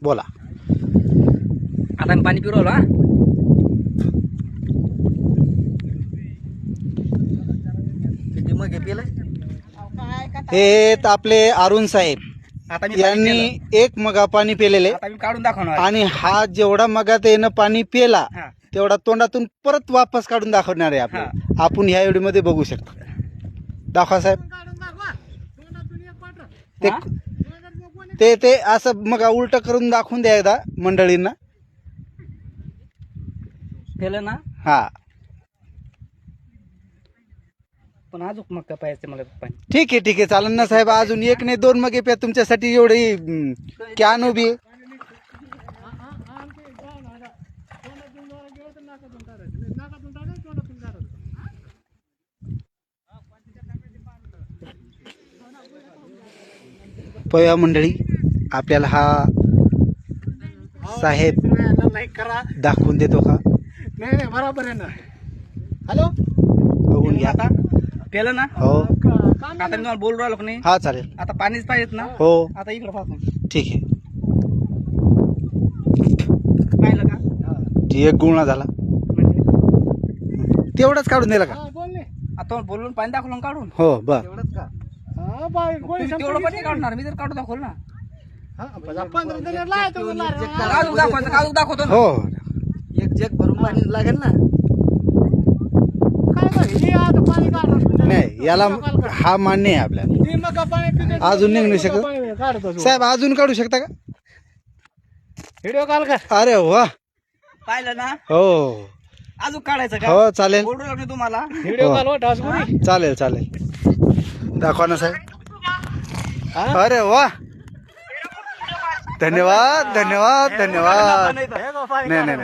बोला. आता मी पाणी पिरवलं. हा किती मग पिलं. हे आपले अरुण साहेब आता मी यांनी एक मगा पाणी पिलेले आता मी काढून दाखवणार. आणि हा जेवढा मगा त्यानं पाणी पिला हा. तेवढा तोंडातून परत वापस काढून दाखवणार आहे आपल्याला. आपण ह्या व्हिडिओ मध्ये बघू शकतो. दाखवा साहेब. ते ते ते असं मग उलट करून दाखवून द्या एकदा मंडळींना. पिलं ना. हा पण अजून मग काय पाहिजे मला पाणी. ठीक आहे चालेल ना साहेब. अजून एक नाही 2 मगे प्या तुमच्यासाठी. एवढी कॅन उभी आहे. पया मंडळी आपल्याला हा साहेब दाखवून देतो का. नाही बरोबर आहे ना. हॅलो बघून घ्या. आता पिलं ना. हो आता मी तुम्हाला बोलू राहिलो की नाही. हा चालेल. आता पाणीच पाहिजेत ना. हो आता इकडे पाहतो. ठीक आहे. पाहिलं का. ती एक गुणा झाला म्हणजे तेवढाच काढून दिला का. बोल नाही. आता बोलून पाणी दाखवलं ना काढून. हो बर. एवढंच का. हा बाई गोळी तुम्ही तेवढं पण नाही काढणार. मी जर काढून दाखवलं ना. हा 15 दिले लायतो काढून दाखवायचं. काढून दाखवतो ना. हो एक जग भरून पाणी लागेल ना. काय बाई हे आता पाणी काढणार नाही याला हा मान्य आहे आपल्याला. ते मग पाणी पिते. अजून निघू शकत काढतो साहेब. अजून काढू शकता का. व्हिडिओ कॉल कर. अरे वा. पाहिलं ना. हो अजून काढायचं का. हो चालेल. बोलू लागलो तुम्हाला. व्हिडिओ कॉल वाटास गुरी. चालेल दाखवा ना साहेब. अरे वा. धन्यवाद. हे गो पाणी नाही